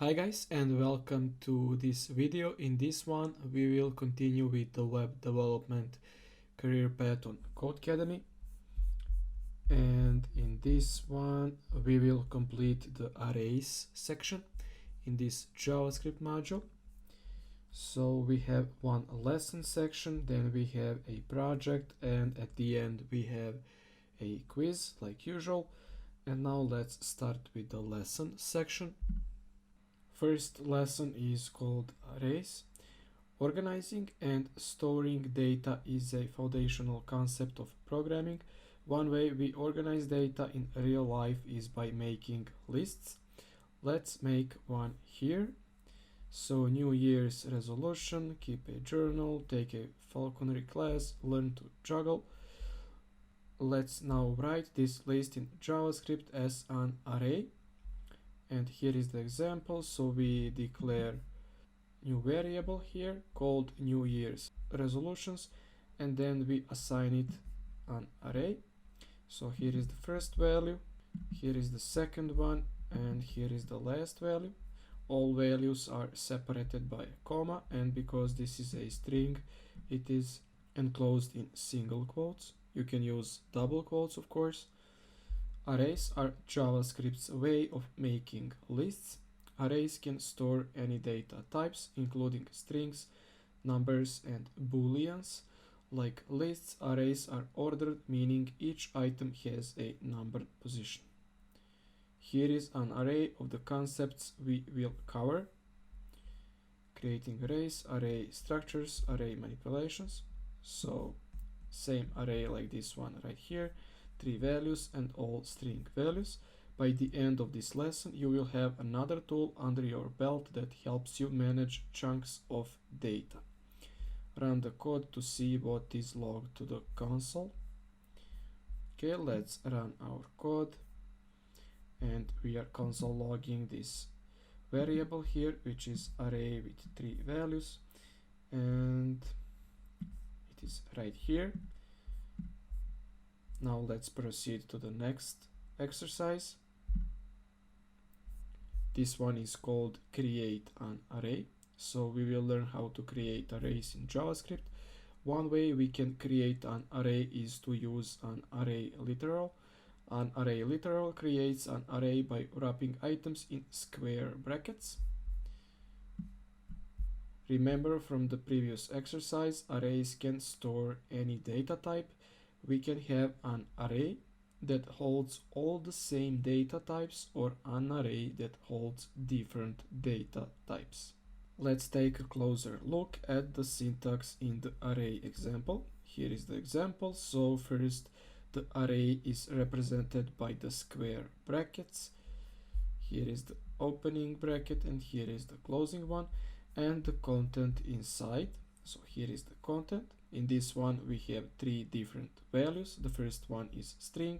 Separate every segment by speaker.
Speaker 1: Hi guys, and welcome to this video. In this one we will continue with the web development career path on Codecademy, and in this one we will complete the arrays section in this JavaScript module. So we have one lesson section, then we have a project, and at the end we have a quiz like usual. And now let's start with the lesson section. First lesson is called arrays. Organizing and storing data is a foundational concept of programming. One way we organize data in real life is by making lists. Let's make one here. So New Year's resolution, keep a journal, take a falconry class, learn to juggle. Let's now write this list in JavaScript as an array. And here is the example. So we declare new variable here called New Year's resolutions, and then we assign it an array. So here is the first value, here is the second one, and here is the last value. All values are separated by a comma, and because this is a string, it is enclosed in single quotes. You can use double quotes, of course. Arrays are JavaScript's way of making lists. Arrays can store any data types, including strings, numbers, and booleans. Like lists, arrays are ordered, meaning each item has a numbered position. Here is an array of the concepts we will cover: creating arrays, array structures, array manipulations. So same array like this one right here, 3 values and all string values. By the end of this lesson, you will have another tool under your belt that helps you manage chunks of data. Run the code to see what is logged to the console. Okay, let's run our code, and we are console logging this variable here, which is array with 3 values, and it is right here. Now let's proceed to the next exercise. This one is called create an array. So we will learn how to create arrays in JavaScript. One way we can create an array is to use an array literal. An array literal creates an array by wrapping items in square brackets. Remember from the previous exercise, arrays can store any data type. We can have an array that holds all the same data types, or an array that holds different data types. Let's take a closer look at the syntax in the array example. Here is the example. So first, the array is represented by the square brackets. Here is the opening bracket and here is the closing one, and the content inside. So here is the content. In this one we have 3 different values. The first one is string,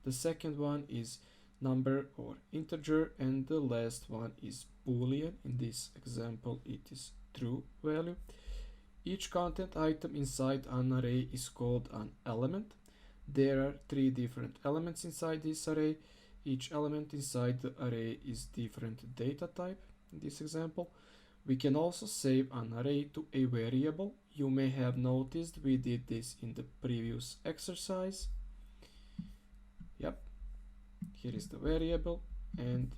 Speaker 1: the second one is number or integer, and the last one is boolean. In this example it is true value. Each content item inside an array is called an element. There are 3 different elements inside this array. Each element inside the array is different data type. In this example, we can also save an array to a variable. You may have noticed we did this in the previous exercise. Yep, here is the variable, and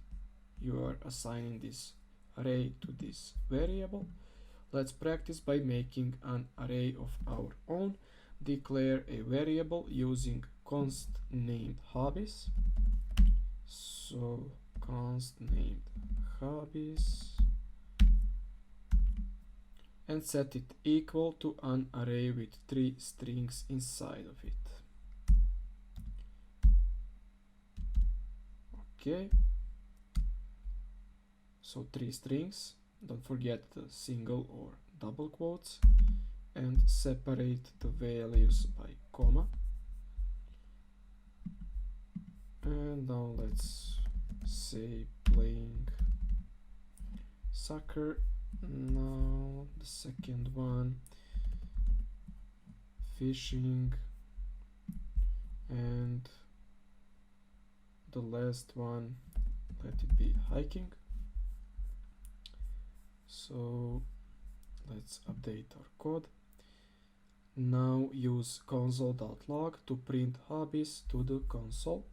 Speaker 1: you are assigning this array to this variable. Let's practice by making an array of our own. Declare a variable using const named hobbies. So const named hobbies, and set it equal to an array with 3 strings inside of it. Okay, so 3 strings, don't forget the single or double quotes, and separate the values by comma. And now let's say playing soccer. Now the second one, fishing, and the last one, let it be hiking. So let's update our code. Now use console.log to print hobbies to the console.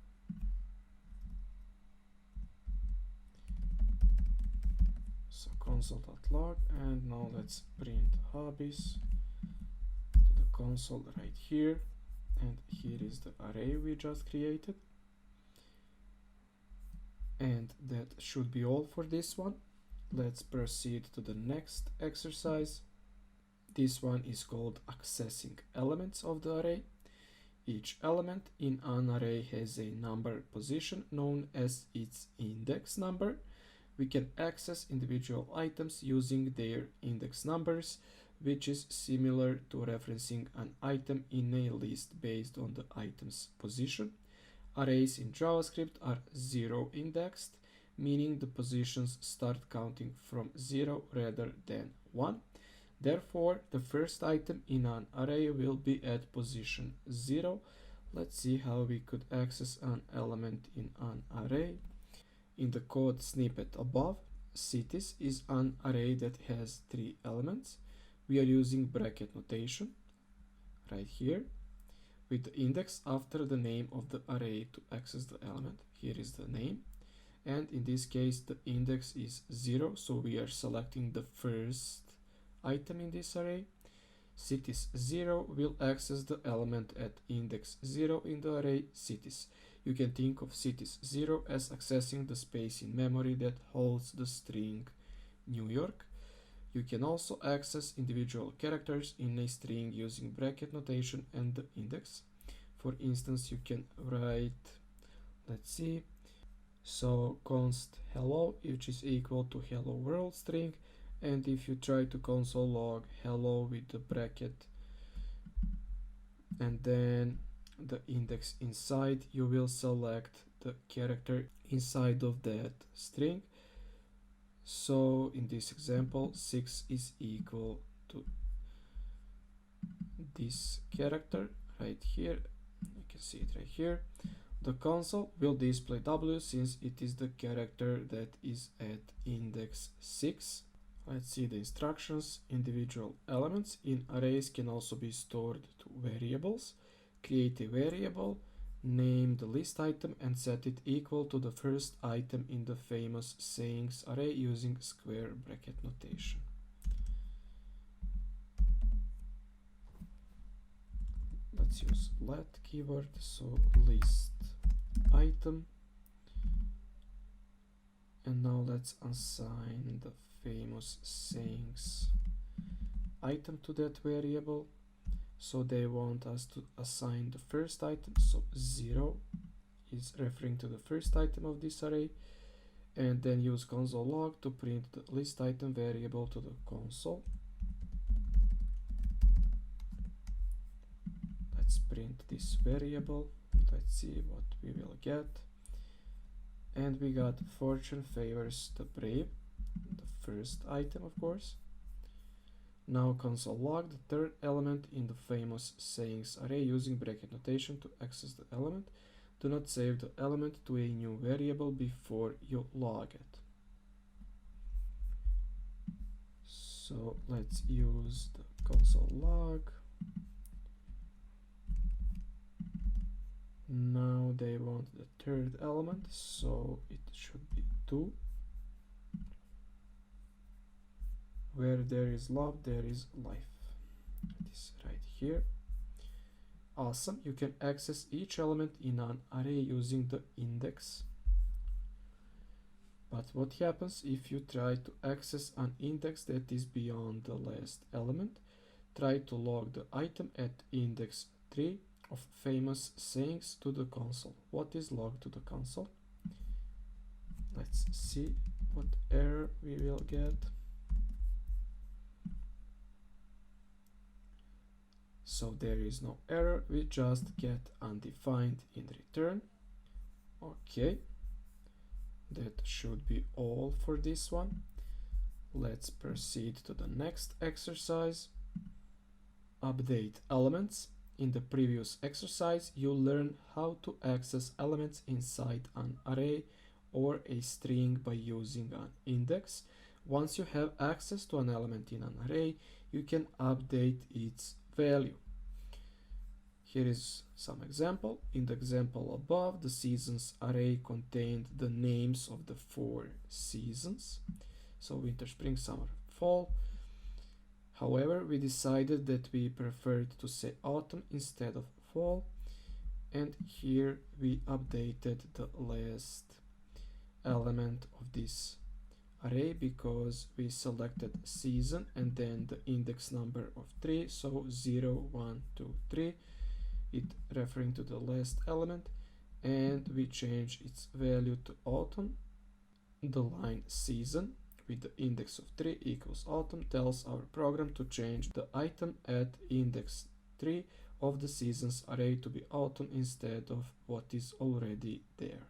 Speaker 1: So console.log, and now let's print hobbies to the console right here. And here is the array we just created. And that should be all for this one. Let's proceed to the next exercise. This one is called accessing elements of the array. Each element in an array has a number position known as its index number. We can access individual items using their index numbers, which is similar to referencing an item in a list based on the item's position. Arrays in JavaScript are zero indexed, meaning the positions start counting from 0 rather than 1. Therefore, the first item in an array will be at position 0. Let's see how we could access an element in an array. In the code snippet above, cities is an array that has 3 elements. We are using bracket notation right here with the index after the name of the array to access the element. Here is the name, and in this case the index is 0, so we are selecting the first item in this array. Cities 0 will access the element at index 0 in the array cities. You can think of cities 0 as accessing the space in memory that holds the string New York. You can also access individual characters in a string using bracket notation and the index. For instance, you can write, let's see, so const hello, which is equal to hello world string, and if you try to console log hello with the bracket and then the index inside, you will select the character inside of that string. So in this example, 6 is equal to this character right here. You can see it right here. The console will display W since it is the character that is at index 6. Let's see the instructions. Individual elements in arrays can also be stored to variables. Create a variable, name the list item and set it equal to the first item in the famous sayings array using square bracket notation. Let's use let keyword, so list item, and now let's assign the famous sayings item to that variable. So they want us to assign the first item, so 0 is referring to the first item of this array, and then use console log to print the list item variable to the console. Let's print this variable and let's see what we will get. And we got fortune favors the brave, the first item of course. Now console log the third element in the famous sayings array using bracket notation to access the element. Do not save the element to a new variable before you log it. So let's use the console log. Now they want the third element, so it should be 2. Where there is love, there is life. This right here. Awesome. You can access each element in an array using the index. But what happens if you try to access an index that is beyond the last element? Try to log the item at index 3 of famous sayings to the console. What is logged to the console? Let's see what error we will get. So there is no error, we just get undefined in return. Okay, that should be all for this one. Let's proceed to the next exercise. Update elements. In the previous exercise, you learned how to access elements inside an array or a string by using an index. Once you have access to an element in an array, you can update its value. Here is some example. In the example above, the seasons array contained the names of the 4 seasons. So winter, spring, summer, fall. However, we decided that we preferred to say autumn instead of fall. And here we updated the last element of this array because we selected season and then the index number of 3, so 0, 1, 2, 3, it referring to the last element, and we change its value to autumn. The line season with the index of 3 equals autumn tells our program to change the item at index 3 of the seasons array to be autumn instead of what is already there.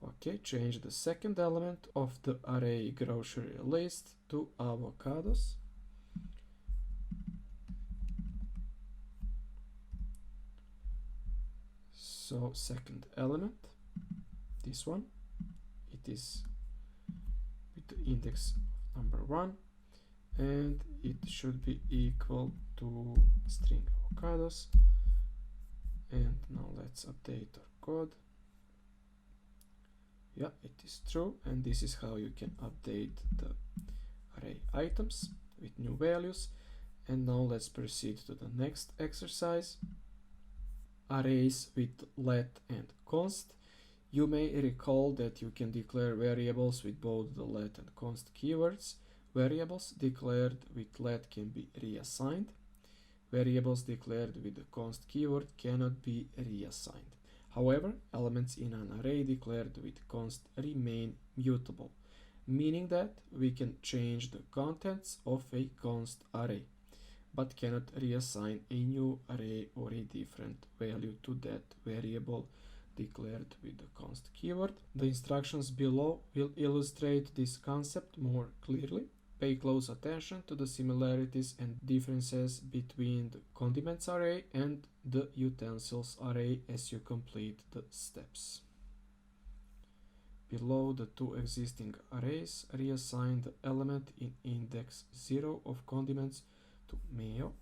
Speaker 1: Okay, change the second element of the array grocery list to avocados. So second element, this one, it is with the index number 1 and it should be equal to string avocados. And now let's update our code. Yeah, it is true, and this is how you can update the array items with new values. And now let's proceed to the next exercise. Arrays with let and const. You may recall that you can declare variables with both the let and const keywords. Variables declared with let can be reassigned. Variables declared with the const keyword cannot be reassigned. However, elements in an array declared with const remain mutable, meaning that we can change the contents of a const array, but cannot reassign a new array or a different value to that variable declared with the const keyword. The instructions below will illustrate this concept more clearly. Pay close attention to the similarities and differences between the condiments array and the utensils array as you complete the steps. Below the two existing arrays, reassign the element in index 0 of condiments to mayo.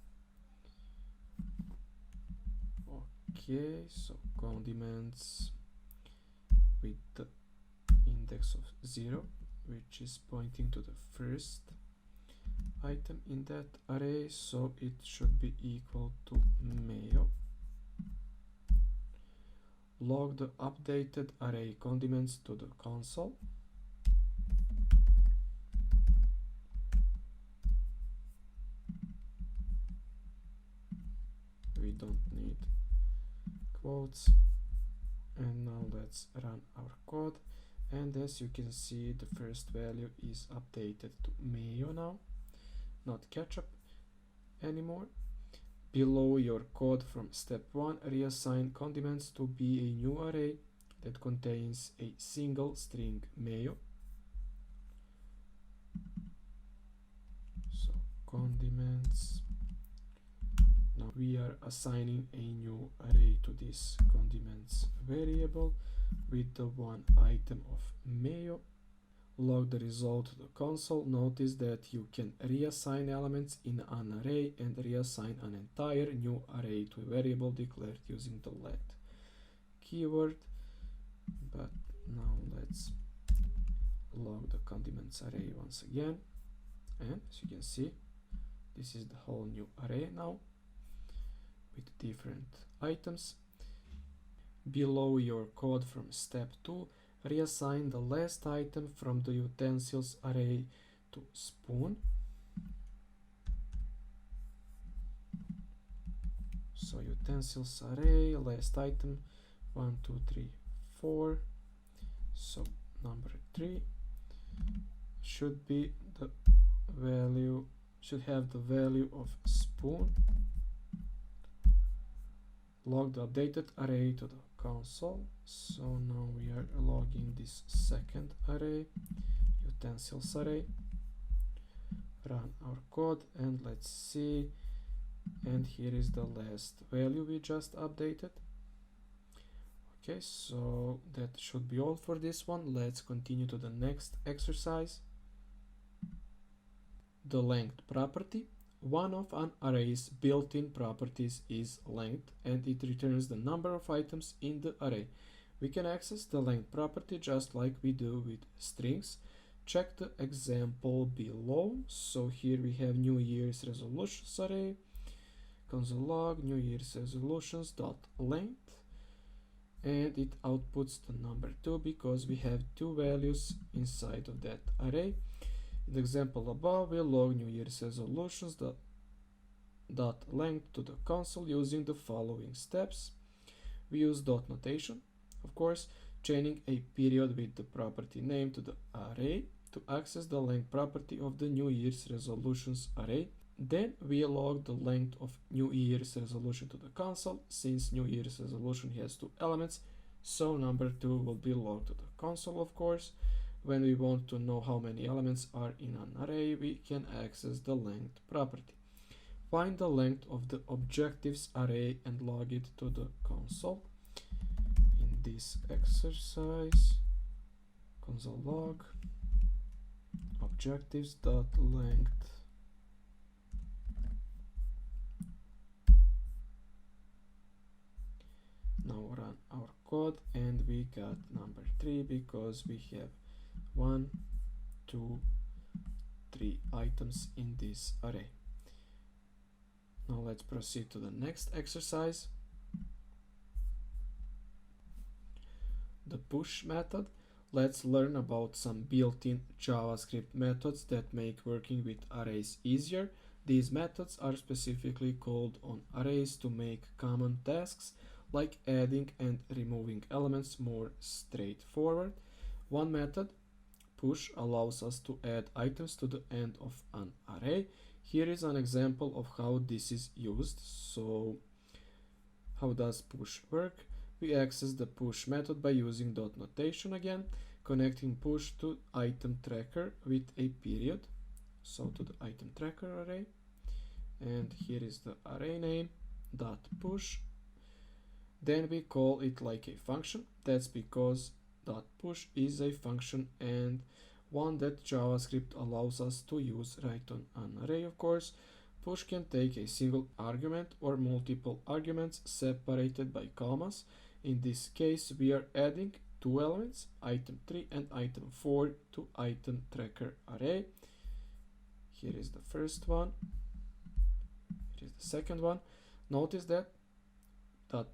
Speaker 1: Okay, so condiments with the index of 0, which is pointing to the first item in that array, so it should be equal to mayo. Log the updated array condiments to the console. We don't need quotes. And now let's run our code. And as you can see, the first value is updated to mayo now, not ketchup anymore. Below your code from step 1, reassign condiments to be a new array that contains a single string mayo. So condiments. Now we are assigning a new array to this condiments variable with the one item of mayo. Log the result to the console. Notice that you can reassign elements in an array and reassign an entire new array to a variable declared using the let keyword. But now let's log the condiments array once again. And as you can see, this is the whole new array now with different items. Below your code from step 2, reassign the last item from the utensils array to spoon. So utensils array, last item, 1, 2, 3, 4. So number 3 should be the value, should have the value of spoon. Log the updated array to the console. So now we are logging this second array, utensils array. Run our code and let's see. And here is the last value we just updated. Okay, so that should be all for this one. Let's continue to the next exercise. The length property. One of an array's built-in properties is length, and it returns the number of items in the array. We can access the length property just like we do with strings. Check the example below. So here we have New Year's resolutions array, console log New Year's resolutions dot length, and it outputs the number 2 because we have two values inside of that array. In the example above, we log New Year's resolutions dot length to the console using the following steps. We use dot notation, of course, chaining a period with the property name to the array to access the length property of the New Year's resolutions array. Then we log the length of New Year's resolution to the console. Since New Year's resolution has two elements, so number 2 will be logged to the console, of course. When we want to know how many elements are in an array, we can access the length property. Find the length of the objectives array and log it to the console. In this exercise, console log objectives.length. Now run our code and we got number 3 because we have 1, 2, 3 items in this array. Now let's proceed to the next exercise. The push method. Let's learn about some built-in JavaScript methods that make working with arrays easier. These methods are specifically called on arrays to make common tasks like adding and removing elements more straightforward. One method, push, allows us to add items to the end of an array. Here is an example of how this is used. So how does push work? We access the push method by using dot notation again, connecting push to item tracker with a period, so to the item tracker array, and here is the array name dot push. Then we call it like a function. That's because dot push is a function and one that JavaScript allows us to use right on an array, of course. Push can take a single argument or multiple arguments separated by commas. In this case, we are adding two elements, item 3 and item 4, to item tracker array. Here is the first one. Here is the second one. Notice that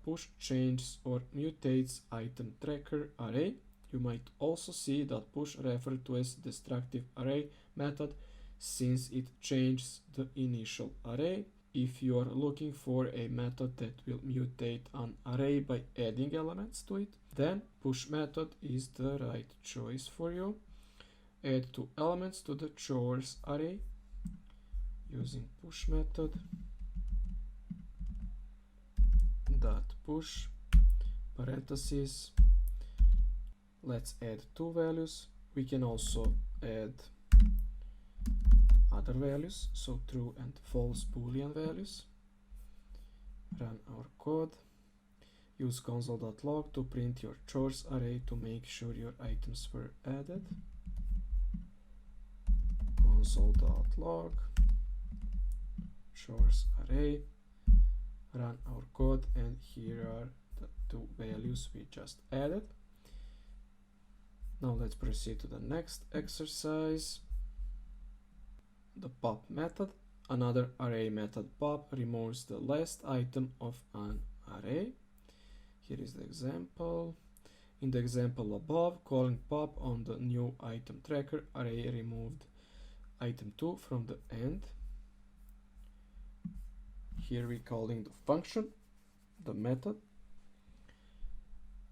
Speaker 1: push changes or mutates item tracker array. You might also see that push referred to as destructive array method since it changes the initial array. If you are looking for a method that will mutate an array by adding elements to it, then push method is the right choice for you. Add two elements to the chores array using push method dot push parentheses. Let's add two values. We can also add other values, so true and false boolean values. Run our code. Use console.log to print your chores array to make sure your items were added. Console.log chores array. Run our code, and here are the two values we just added. Now let's proceed to the next exercise. The pop method. Another array method, pop, removes the last item of an array. Here is the example. In the example above, calling pop on the new item tracker array removed item 2 from the end. Here we're calling the function, the method.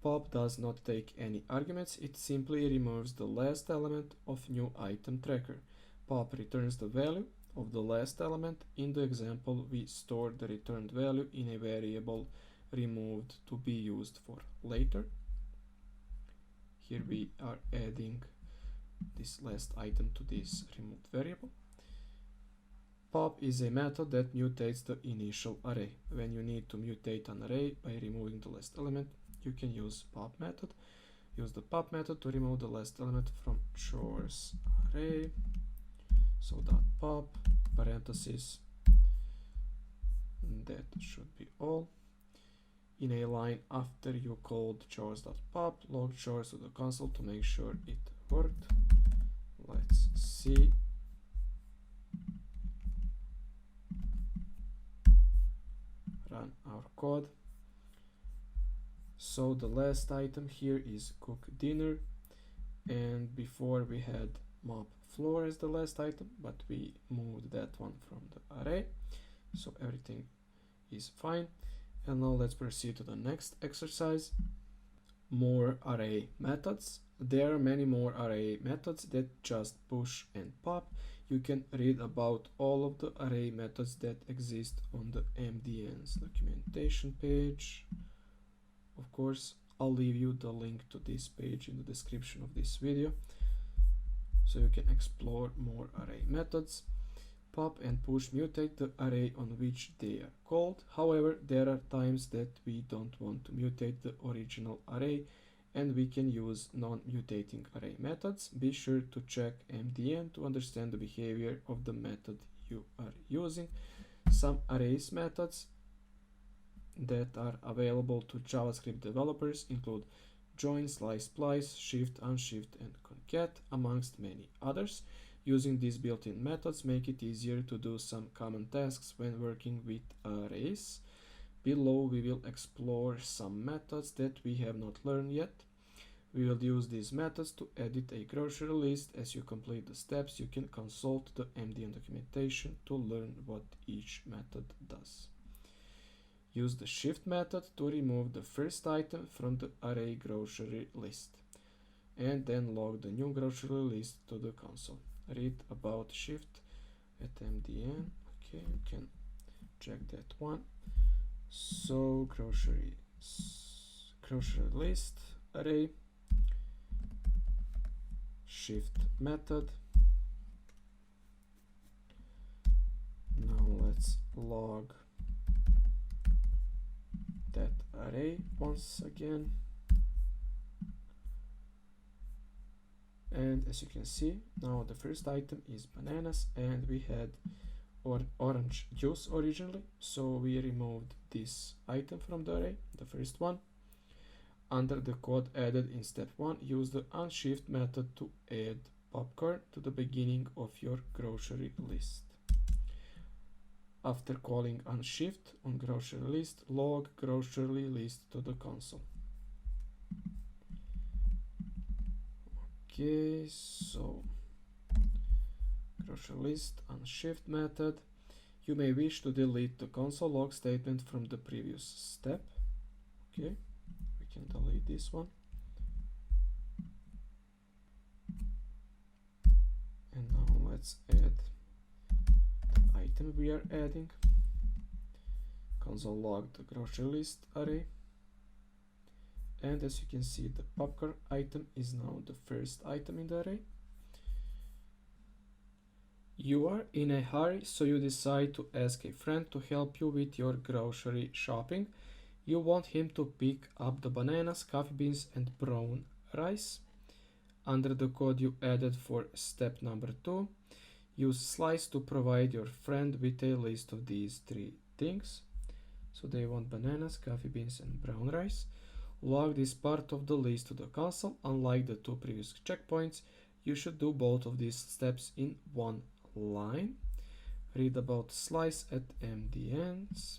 Speaker 1: Pop does not take any arguments, it simply removes the last element of new item tracker. Pop returns the value of the last element. In the example, we store the returned value in a variable removed to be used for later. Here we are adding this last item to this removed variable. Pop is a method that mutates the initial array. When you need to mutate an array by removing the last element, you can use pop method. Use the pop method to remove the last element from chores array. So dot pop parentheses, that should be all. In a line after you called chores.pop, log chores to the console to make sure it worked. Let's see. Run our code. So the last item here is cook dinner, and before we had mop floor as the last item, but we moved that one from the array, so everything is fine. And now let's proceed to the next exercise. More array methods. There are many more array methods that just push and pop. You can read about all of the array methods that exist on the MDNs documentation page. Of course, I'll leave you the link to this page in the description of this video, so you can explore more array methods. Pop and push mutate the array on which they are called. However, there are times that we don't want to mutate the original array, and we can use non-mutating array methods. Be sure to check MDN to understand the behavior of the method you are using. Some arrays methods that are available to JavaScript developers include join, slice, splice, shift, unshift, and concat, amongst many others. Using these built-in methods make it easier to do some common tasks when working with arrays. Below we will explore some methods that we have not learned yet. We will use these methods to edit a grocery list. As you complete the steps, you can consult the MDN documentation to learn what each method does. Use the shift method to remove the first item from the array grocery list, and then log the new grocery list to the console. Read about shift at MDN. Okay, you can check that one. So grocery list array, shift method. Now let's log that array once again. And as you can see, now the first item is bananas, and we had orange juice originally, so we removed this item from the array, the first one. Under the code added in step 1, use the unshift method to add popcorn to the beginning of your grocery list. After calling unshift on grocery list, log grocery list to the console. Okay, so grocery list unshift method. You may wish to delete the console log statement from the previous step. Okay, we can delete this one. And now let's add the item we are adding. Console log the grocery list array. And as you can see, the popcorn item is now the first item in the array. You are in a hurry, so you decide to ask a friend to help you with your grocery shopping. You want him to pick up the bananas, coffee beans, and brown rice. Under the code you added for step number 2, use slice to provide your friend with a list of these 3 things. So they want bananas, coffee beans, and brown rice. Log this part of the list to the console. Unlike the 2 previous checkpoints, you should do both of these steps in one line. Read about slice at MDNs.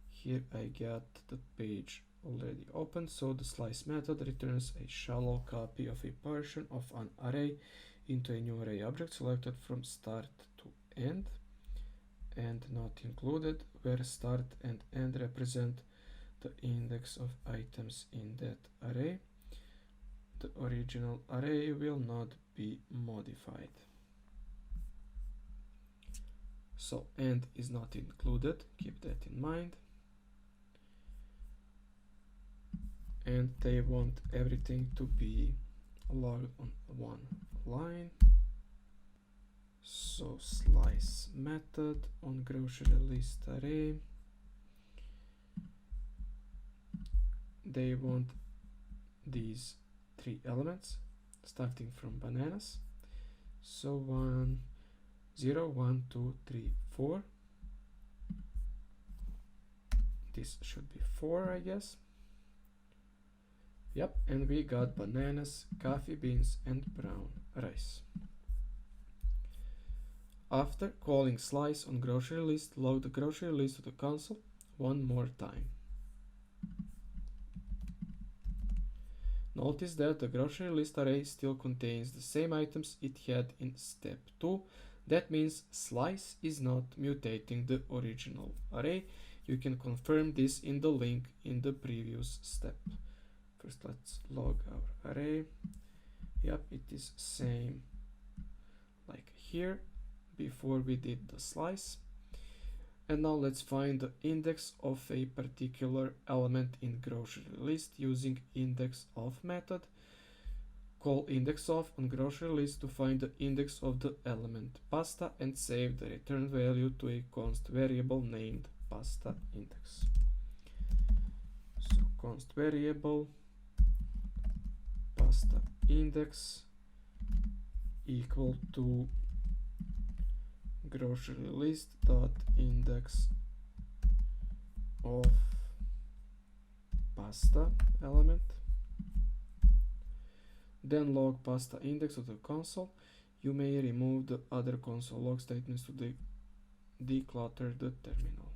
Speaker 1: Here I got the page already open. So the slice method returns a shallow copy of a portion of an array into a new array object selected from start to end and not included, where start and end represent the index of items in that array. The original array will not be modified. So end is not included, keep that in mind. And they want everything to be logged on one line. So slice method on grocery list array. they want these 3 elements starting from bananas. So 1, 0, 1, 2, 3, 4. This should be 4, I guess. Yep, and we got bananas, coffee beans, and brown rice. After calling slice on grocery list, log the grocery list to the console one more time. Notice that the grocery list array still contains the same items it had in step 2. That means slice is not mutating the original array. You can confirm this in the link in the previous step. First, let's log our array. Yep, it is same like here before we did the slice. And now let's find the index of a particular element in grocery list using indexOf method. Call indexOf on grocery list to find the index of the element pasta and save the return value to a const variable named pasta index. So const variable pasta index equal to grocery list dot index of pasta element. Then log pasta index to the console. You may remove the other console log statements to declutter the terminal.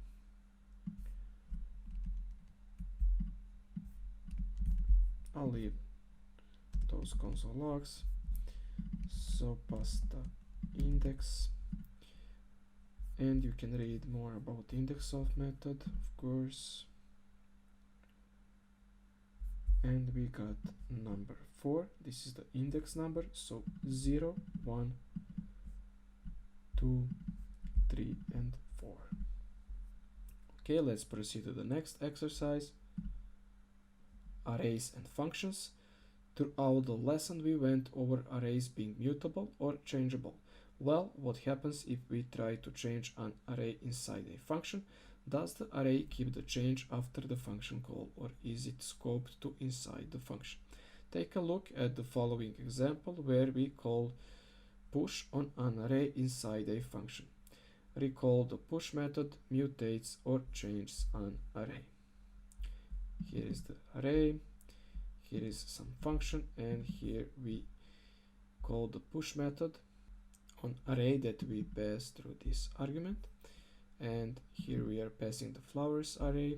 Speaker 1: I'll leave those console logs. So pasta index, and you can read more about indexOf method, of course. And we got number 4. This is the index number, so 0, 1, 2, 3, and 4. Okay, let's proceed to the next exercise. Arrays and functions. Throughout the lesson we went over arrays being mutable or changeable. Well, what happens if we try to change an array inside a function? Does the array keep the change after the function call, or is it scoped to inside the function? Take a look at the following example where we call push on an array inside a function. Recall the push method mutates or changes an array. Here is the array, here is some function, and here we call the push method on array that we pass through this argument. And here we are passing the flowers array,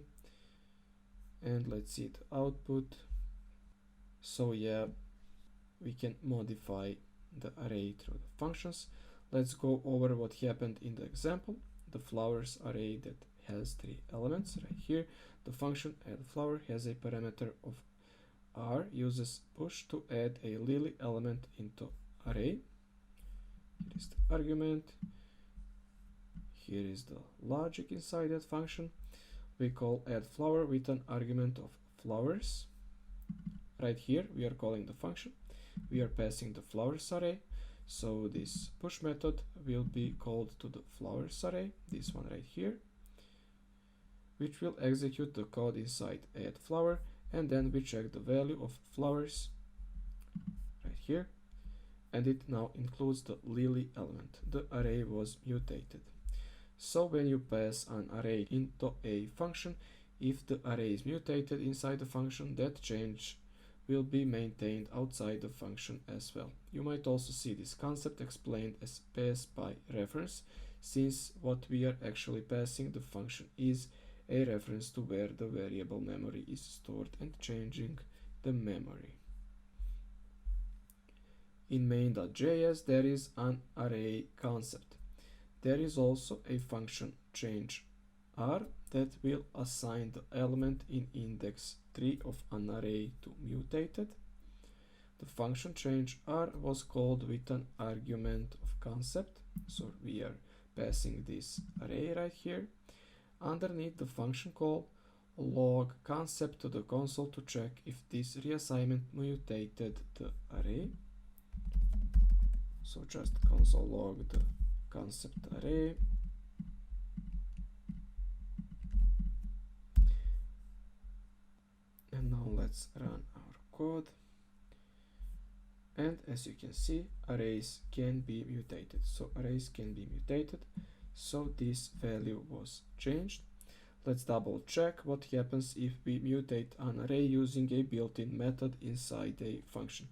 Speaker 1: and let's see the output. So yeah, we can modify the array through the functions. Let's go over what happened in the example. The flowers array that has 3 elements right here. The function addFlower has a parameter of r, uses push to add a lily element into array. Here is the argument. Here is the logic inside that function. We call addFlower with an argument of flowers. Right here we are calling the function. We are passing the flowers array. So this push method will be called to the flowers array, this one right here, which will execute the code inside addFlower, and then we check the value of flowers right here, and it now includes the lily element. The array was mutated. So when you pass an array into a function, if the array is mutated inside the function, that change will be maintained outside the function as well. You might also see this concept explained as pass by reference, since what we are actually passing the function is a reference to where the variable memory is stored and changing the memory. In main.js there is an array concept. There is also a function change r that will assign the element in index 3 of an array to mutated. The function change r was called with an argument of concept, so we are passing this array right here. Underneath the function call, log concept to the console to check if this reassignment mutated the array. So just console log the concept array. And now as you can see, arrays can be mutated. So arrays can be mutated. So this value was changed. Let's double check what happens if we mutate an array using a built-in method inside a function.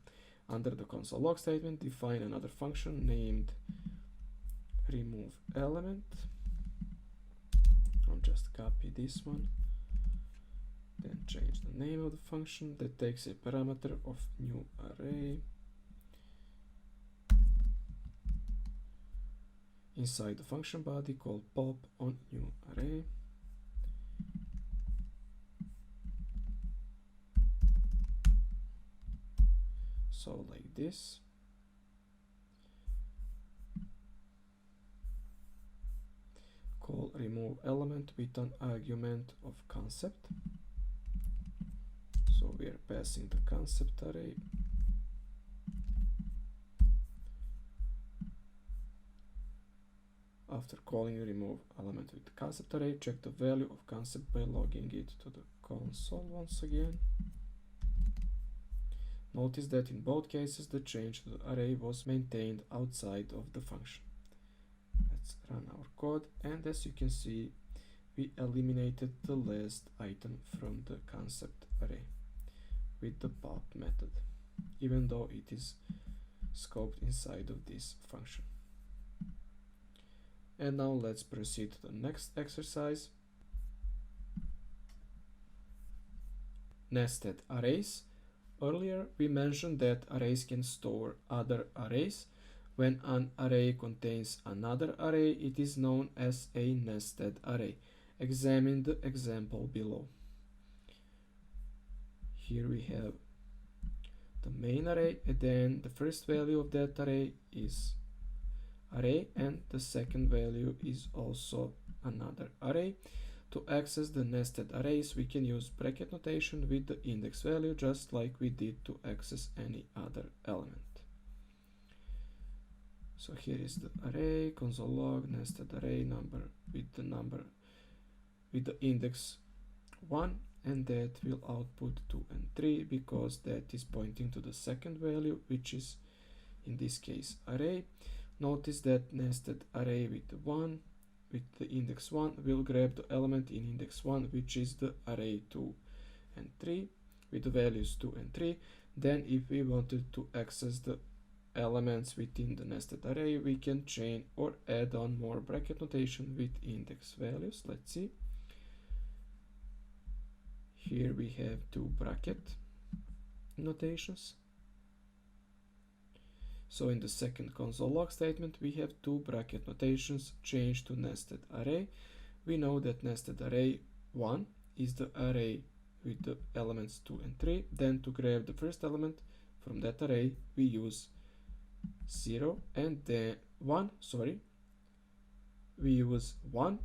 Speaker 1: Under the console log statement, define another function named remove element. I'll just copy this one, then change the name of the function that takes a parameter of new array. Inside the function body, call pop on new array. So like this. Call remove element with an argument of concept. So we are passing the concept array. After calling remove element with the concept array, check the value of concept by logging it to the console once again. Notice that in both cases the change to the array was maintained outside of the function. Let's run our code, and as you can see, we eliminated the last item from the concept array with the pop method, even though it is scoped inside of this function. And now let's proceed to the next exercise. Nested arrays. Earlier we mentioned that arrays can store other arrays. When an array contains another array, it is known as a nested array. Examine the example below. Here we have the main array, and then the first value of that array is array, and the second value is also another array. To access the nested arrays, we can use bracket notation with the index value, just like we did to access any other element. So here is the array, console log, nested array number with the index 1, and that will output 2 and 3 because that is pointing to the second value, which is in this case array. Notice that nested array with the index 1 will grab the element in index 1, which is the array 2 and 3 with the values 2 and 3. Then if we wanted to access the elements within the nested array, we can chain or add on more bracket notation with index values. Let's see. Here we have 2 bracket notations. So in the second console log statement, we have 2 bracket notations changed to nested array. We know that nested array 1 is the array with the elements 2 and 3. Then to grab the first element from that array, we use 0 and then 1, we use 1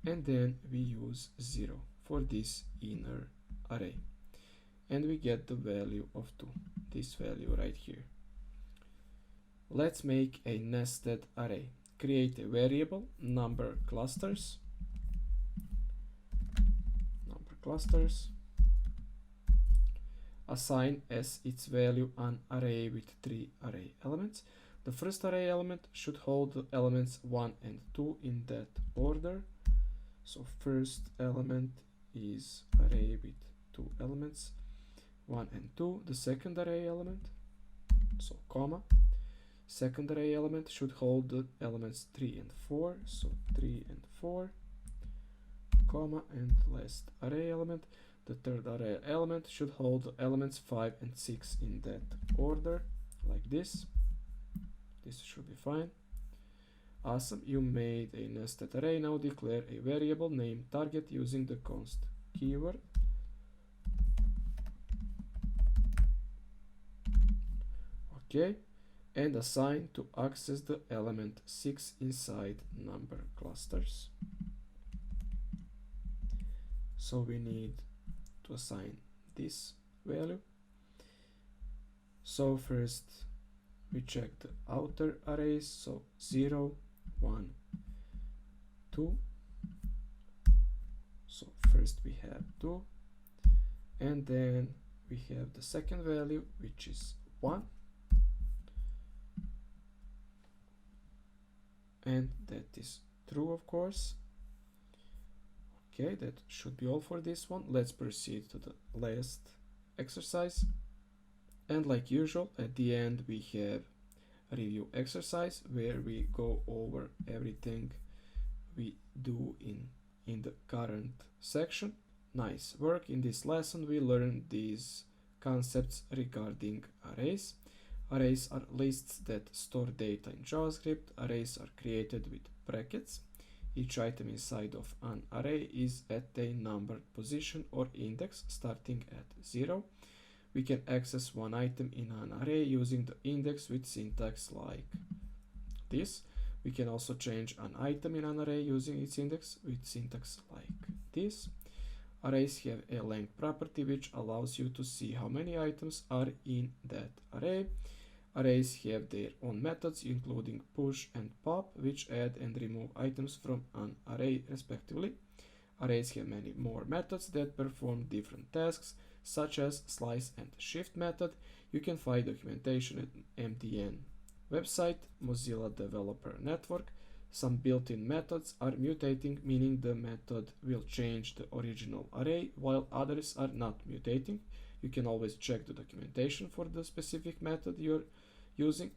Speaker 1: and then we use 0 for this inner array. And we get the value of 2, this value right here. Let's make a nested array. Create a variable, number clusters. Assign as its value an array with 3 array elements. The first array element should hold the elements 1 and 2 in that order. So first element is array with 2 elements, 1 and 2. The second array element, so comma. Second array element should hold the elements 3 and 4, so 3 and 4, comma, and last array element. The third array element should hold the elements 5 and 6 in that order, like this. This should be fine. Awesome, you made a nested array. Now declare a variable named target using the const keyword. Okay. And assign to access the element 6 inside number clusters. So we need to assign this value. So first we check the outer arrays, so 0, 1, 2. So first we have 2, and then we have the second value, which is 1. and that is true, of course. Okay, that should be all for this one. Let's proceed to the last exercise. And like usual, at the end we have a review exercise where we go over everything we do in the current section. Nice work. In this lesson we learned these concepts regarding arrays. Arrays are lists that store data in JavaScript. Arrays are created with brackets. Each item inside of an array is at a numbered position or index starting at 0. We can access one item in an array using the index with syntax like this. We can also change an item in an array using its index with syntax like this. Arrays have a length property which allows you to see how many items are in that array. Arrays have their own methods including push and pop, which add and remove items from an array respectively. Arrays have many more methods that perform different tasks, such as slice and shift method. You can find documentation at MDN website, Mozilla Developer Network. Some built-in methods are mutating, meaning the method will change the original array, while others are not mutating. You can always check the documentation for the specific method you're using.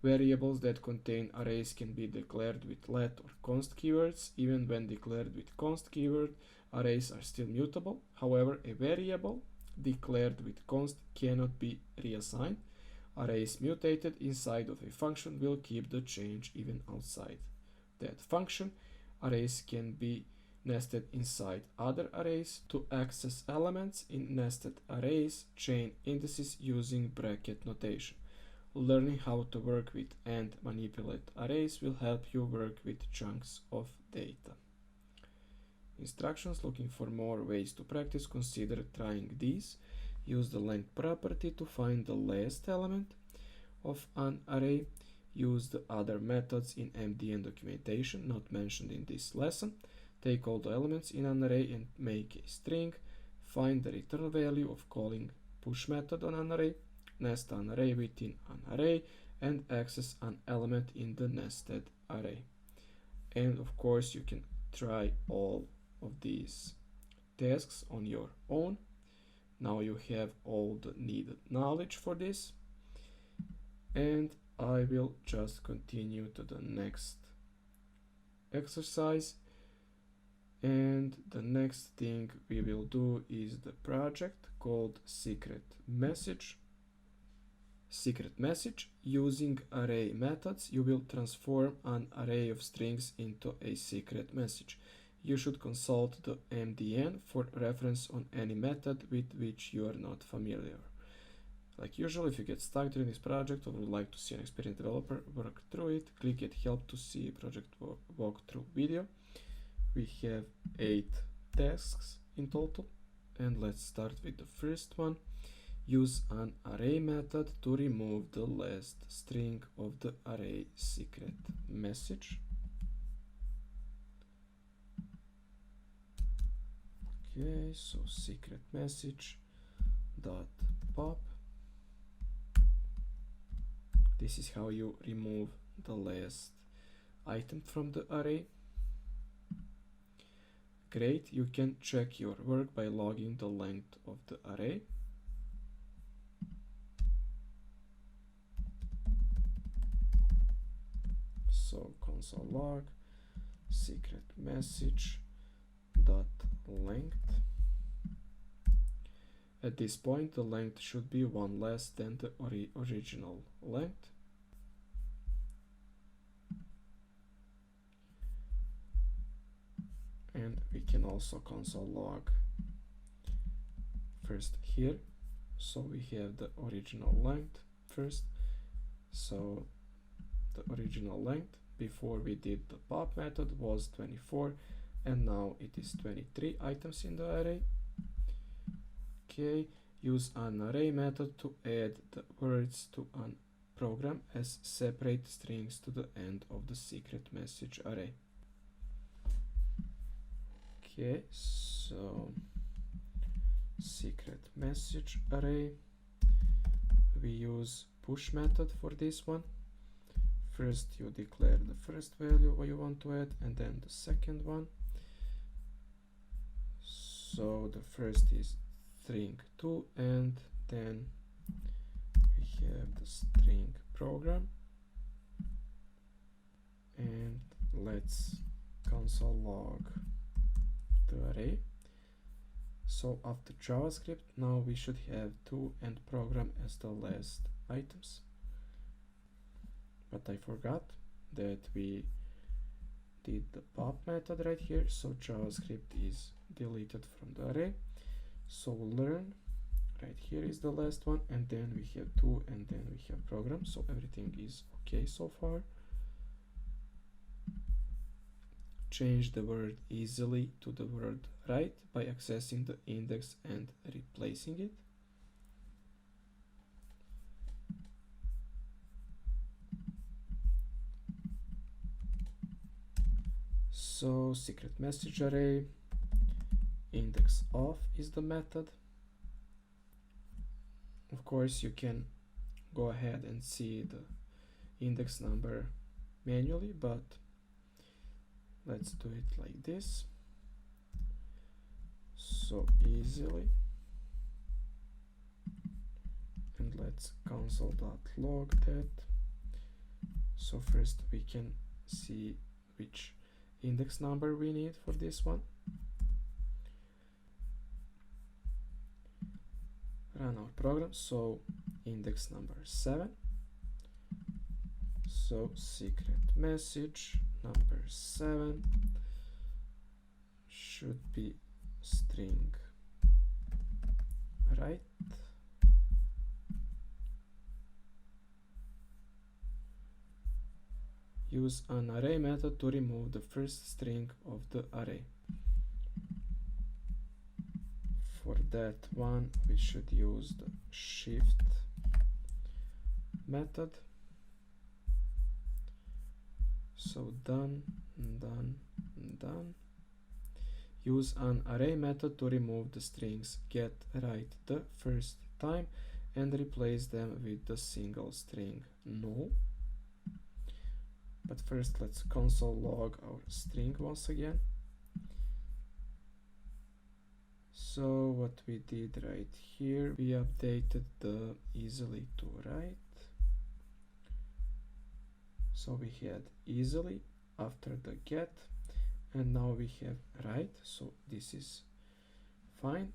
Speaker 1: Variables that contain arrays can be declared with let or const keywords. Even when declared with const keyword, arrays are still mutable. However, a variable declared with const cannot be reassigned. Arrays mutated inside of a function will keep the change even outside that function. Arrays can be nested inside other arrays. To access elements in nested arrays, chain indices using bracket notation. Learning how to work with and manipulate arrays will help you work with chunks of data. Instructions: looking for more ways to practice, consider trying these. Use the length property to find the last element of an array. Use the other methods in MDN documentation not mentioned in this lesson. Take all the elements in an array and make a string. Find the return value of calling push method on an array. Nest an array within an array and access an element in the nested array. And of course you can try all of these tasks on your own. Now you have all the needed knowledge for this, and I will just continue to the next exercise. And the next thing we will do is the project called secret message. Secret message. Using array methods, you will transform an array of strings into a secret message. You should consult the MDN for reference on any method with which you are not familiar. Like usual, if you get stuck during this project or would like to see an experienced developer work through it, click Get Help to see a project walkthrough video. We have 8 tasks in total, and let's start with the first one. Use an array method to remove the last string of the array secret message. Okay, so secret message dot pop. This is how you remove the last item from the array. Great, you can check your work by logging the length of the array. So console log secret message dot length. At this point, the length should be one less than the original length. And we can also console log first here. So we have the original length first. So the original length before we did the pop method was 24, and now it is 23 items in the array. Okay, use an array method to add the words to a program as separate strings to the end of the secret message array. Okay, so secret message array, we use push method for this one. First you declare the first value what you want to add, and then the second one. So the first is string 2, and then we have the string program, and let's console log the array. So after JavaScript, now we should have 2 and program as the last items. But I forgot that we did the pop method right here, so JavaScript is deleted from the array. So learn right here is the last one, and then we have 2, and then we have program, so everything is okay so far. Change the word easily to the word right by accessing the index and replacing it. So secret message array, index of is the method. Of course, you can go ahead and see the index number manually, but let's do it like this. So easily, and let's console.log that. So first we can see which index number we need for this one. Run our program. So index number 7. So secret message number 7 should be string right. Use an array method to remove the first string of the array. For that one, we should use the shift method. So done, done, done. Use an array method to remove the strings get right the first time and replace them with the single string no. But first let's console log our string once again. So what we did right here, we updated the easily to right. So we had easily after the get, and now we have right, so this is fine.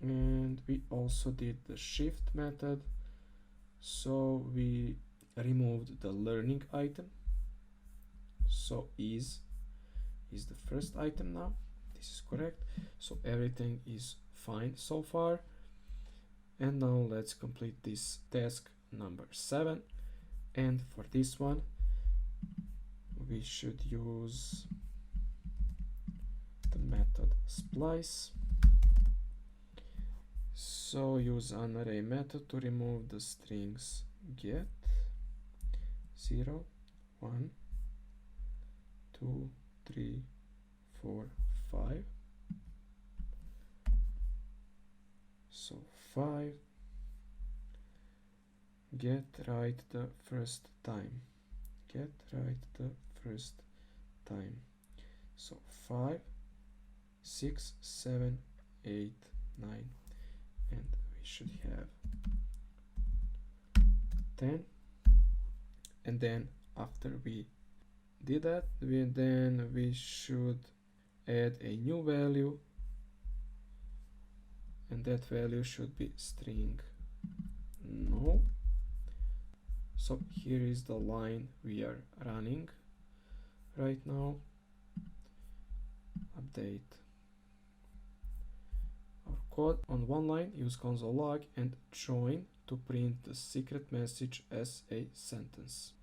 Speaker 1: And we also did the shift method, so we removed the learning item. So is the first item now. This is correct. So everything is fine so far. And now let's complete this task number 7. And for this one, we should use the method splice. So use an array method to remove the strings get 0, 1, 2, 3, 4, 5. So 5, get right the first time. Get right the first time. So 5, 6, 7, 8, 9, and we should have 10. And then after we did that, we should add a new value, and that value should be string no. So here is the line we are running right now. Update our code. On one line, use console log and join to print the secret message as a sentence.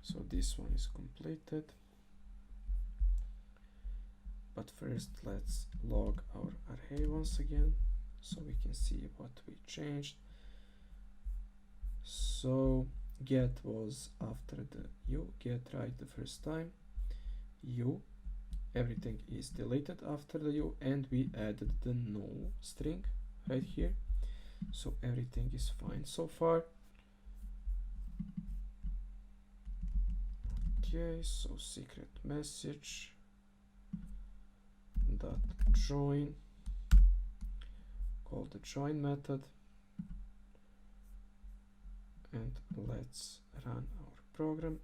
Speaker 1: So this one is completed. But first let's log our array once again so we can see what we changed. So get was after the u, get right the first time, u, everything is deleted after the u, and we added the no string right here. So everything is fine so far. Okay, so secret message dot join, call the join method, and let's run our program.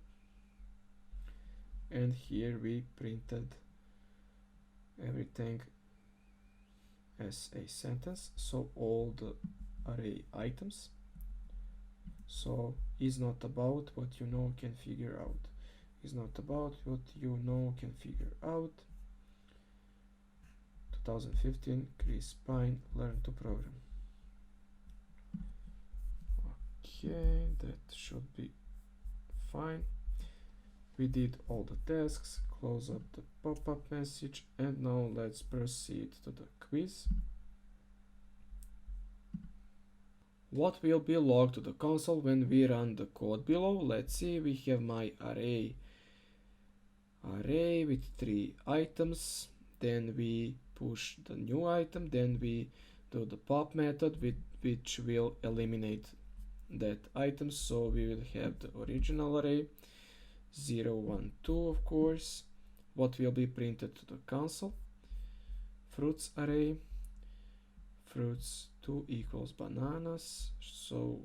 Speaker 1: And here we printed everything as a sentence, so all the array items. So is not about what you know can figure out, is not about what you know can figure out. 2015 Chris Pine learn to program. Okay, that should be fine. We did all the tasks, close up the pop-up message, and now let's proceed to the quiz. What will be logged to the console when we run the code below? Let's see, we have my array with 3 items, then we push the new item, then we do the pop method which will eliminate that item, so we will have the original array 0, 1, 2, of course. What will be printed to the console? Fruits array, fruits 2 equals bananas, so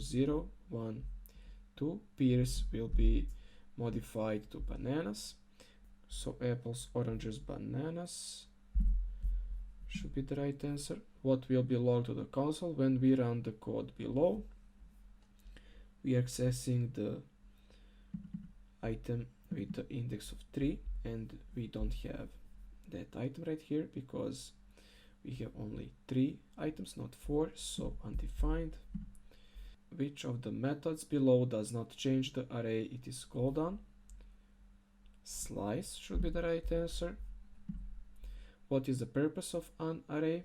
Speaker 1: 0, 1, 2. Pears will be modified to bananas, so apples, oranges, bananas should be the right answer. What will be logged to the console when we run the code below? We are accessing the item with the index of 3, and we don't have that item right here because we have only 3 items, not 4, so undefined. Which of the methods below does not change the array it is called on? Slice should be the right answer. What is the purpose of an array?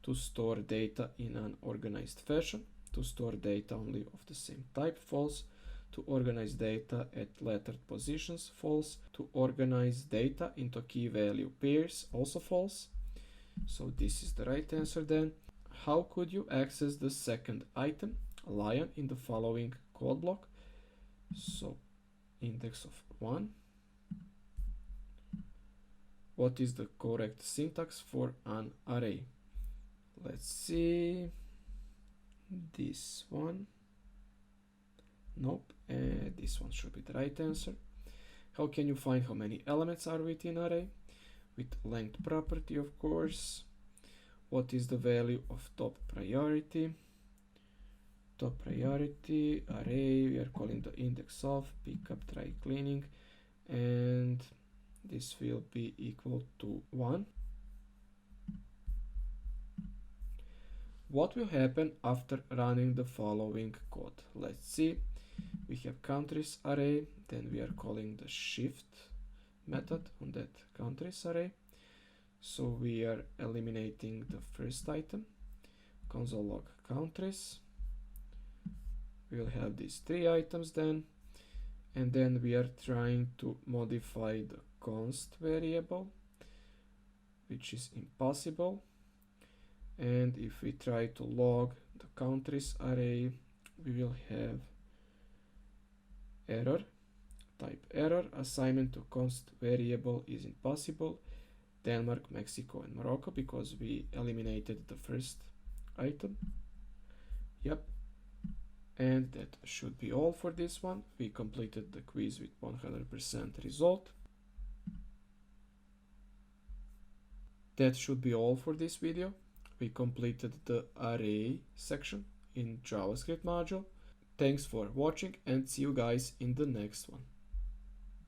Speaker 1: To store data in an organized fashion. To store data only of the same type, false. To organize data at lettered positions, false. To organize data into key value pairs, also false. So this is the right answer then. How could you access the second item, lion, in the following code block? So index of 1. What is the correct syntax for an array? Let's see. This one. Nope. And this one should be the right answer. How can you find how many elements are within an array? With length property, of course. What is the value of top priority? Top priority array, we are calling the index of, pickup, dry cleaning, and this will be equal to 1. What will happen after running the following code? Let's see. We have countries array, then we are calling the shift method on that countries array. So we are eliminating the first item, console log countries. We will have these 3 items then, and then we are trying to modify the const variable, which is impossible. And if we try to log the countries array, we will have error, type error, assignment to const variable is impossible, Denmark, Mexico, and Morocco, because we eliminated the first item. Yep. And that should be all for this one. We completed the quiz with 100% result. That should be all for this video. We completed the array section in JavaScript module. Thanks for watching and see you guys in the next one.